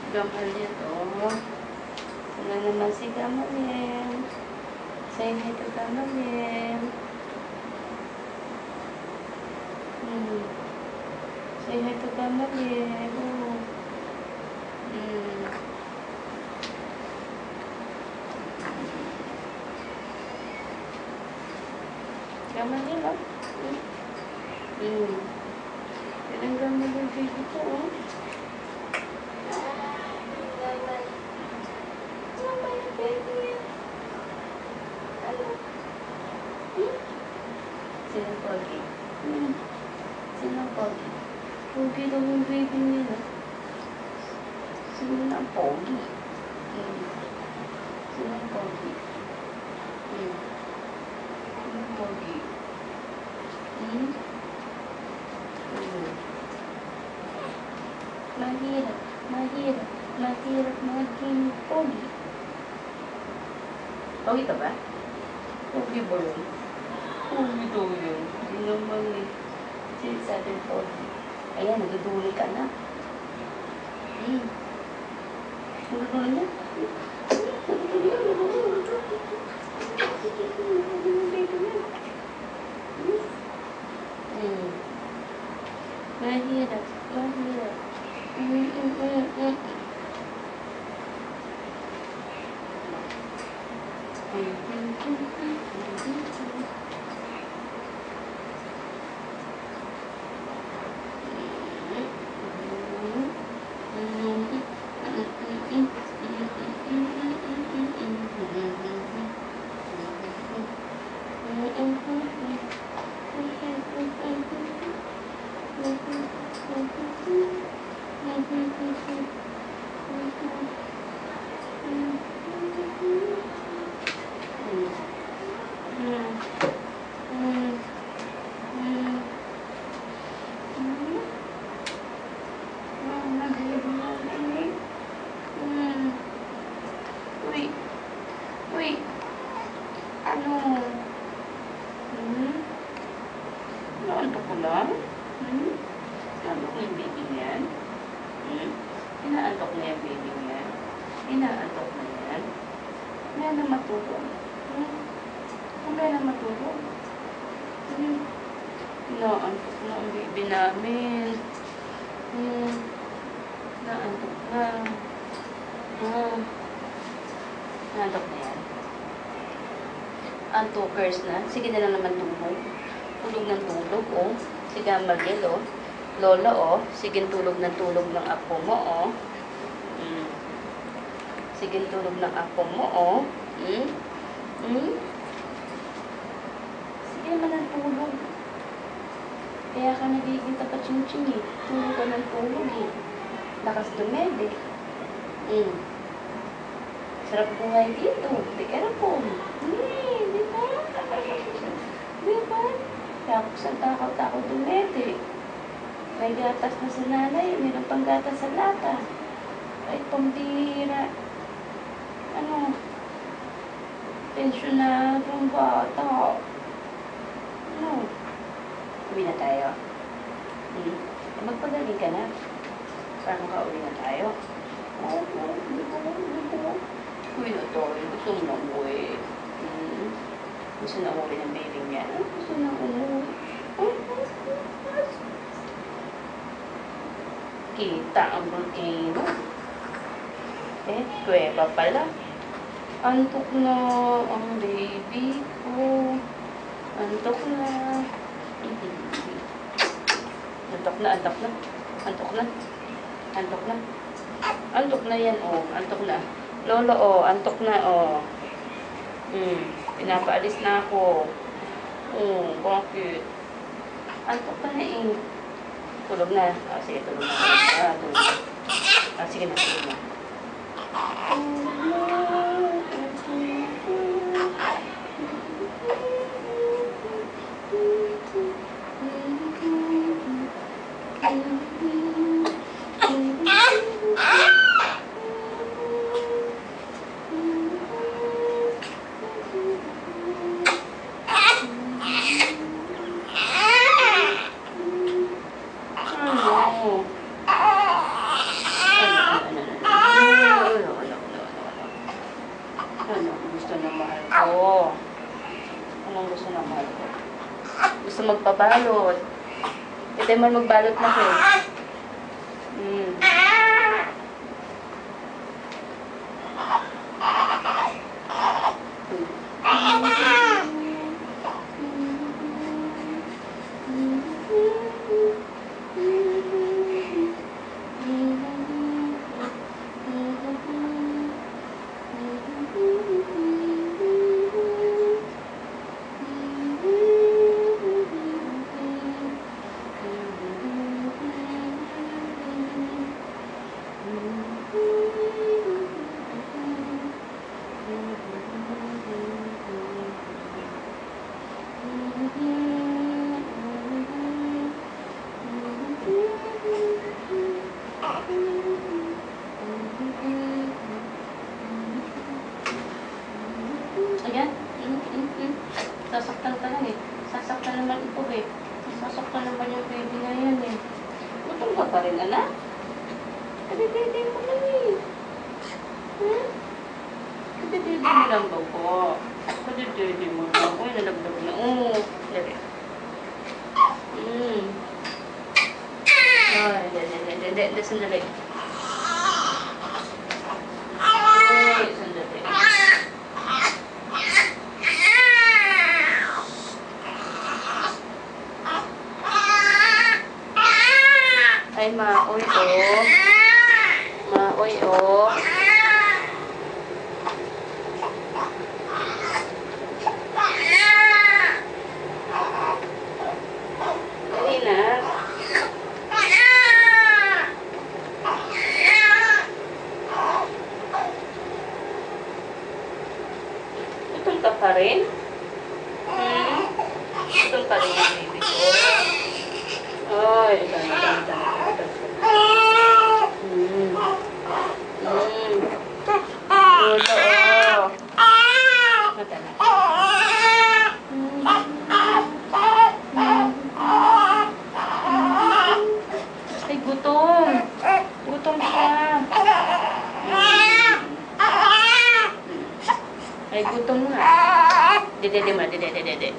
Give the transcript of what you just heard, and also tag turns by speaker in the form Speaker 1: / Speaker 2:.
Speaker 1: Gamalit, oh. Wala naman si Gamalit. Say hi to Gamalit. Say hi to Gamalit. Oh. Gamalit, oh. Yan ang Gamalit yung baby ko, oh. Sino Pogi? Sino Pogi? Pogi daw yung baby nila. Sino na Pogi? Sino Pogi? Sino Pogi? Mahirap maging Pogi. Pogi ka ba? Pogi ba yun? Pogi daw yun. Hindi naman eh. Sinasabi Pogi. Ayan, nagduduli ka na. Nagduduli na? Mahirap. Uy, ano? Naantok ko lang? Naantok na yung baby niyan? Inaantok na yung baby niyan? Inaantok na yan? Kaya na matulog? Kaya na matulog? Inaantok na ang baby namin. Naantok na. Naantok na yan? Antukers na. Sige na lang naman tulog. Tulog ng tulog, oh. Si Gamaliel, oh. Lola, oh. Sige tulog ng tulog ng apo mo, oh. Sige tulog ng apo mo, oh. Sige naman ng tulog. Kaya ka nagiging tapat-ching-ching, eh. Tulog ka ng tulog, eh. Lakas dumede. Sarap buhay dito. Di ka na po. Di ba? Di ba? Kaya ako sa takot-takot dumete. May gatas na sa nanay. Mayroon pang gatas sa lata. Ay, pambira. Ano? Pensyonadong bata. Ano? Uwi na tayo. Magpagaling ka na. Paano ka uwi na tayo? Uwi na tayo. Gusto mo na umuwi. Gusto na umuwi ng baby niya. Gusto na umuwi. Kita ang volcano. Kuweba pala. Antok na ang baby ko. Antok na. Antok na. Antok na yan, oh. Antok na. Lolo, oh. Antok na, oh. Pinapaalis na ako. Bakit? Antok ka na, eh. Tulog na. Sige, tulog na. Tulog na. Sige na, tulog na. magpabalot. Pwede mo magbalot na kayo. Ayan. Sasaktan ka lang eh. Sasaktan naman ito eh. Sasaktan naman yung baby na yan eh. Gutom ka pa rin, anak? Kadidede mo lang eh. Kadidede mo lang ba po? Kadidede mo lang. Uy, nalagdag na. Dali. Ay, dali. Sandali. Uy, sandali. Ay, maoy oh. Maoy oh. Dali na. Gutom ka pa rin? Gutom pa rin yung baby ko. Ay, ganda. Luto, oh. Madala. Ay, gutom. Gutom siya. Ay, gutom nga. Dede mo, dede.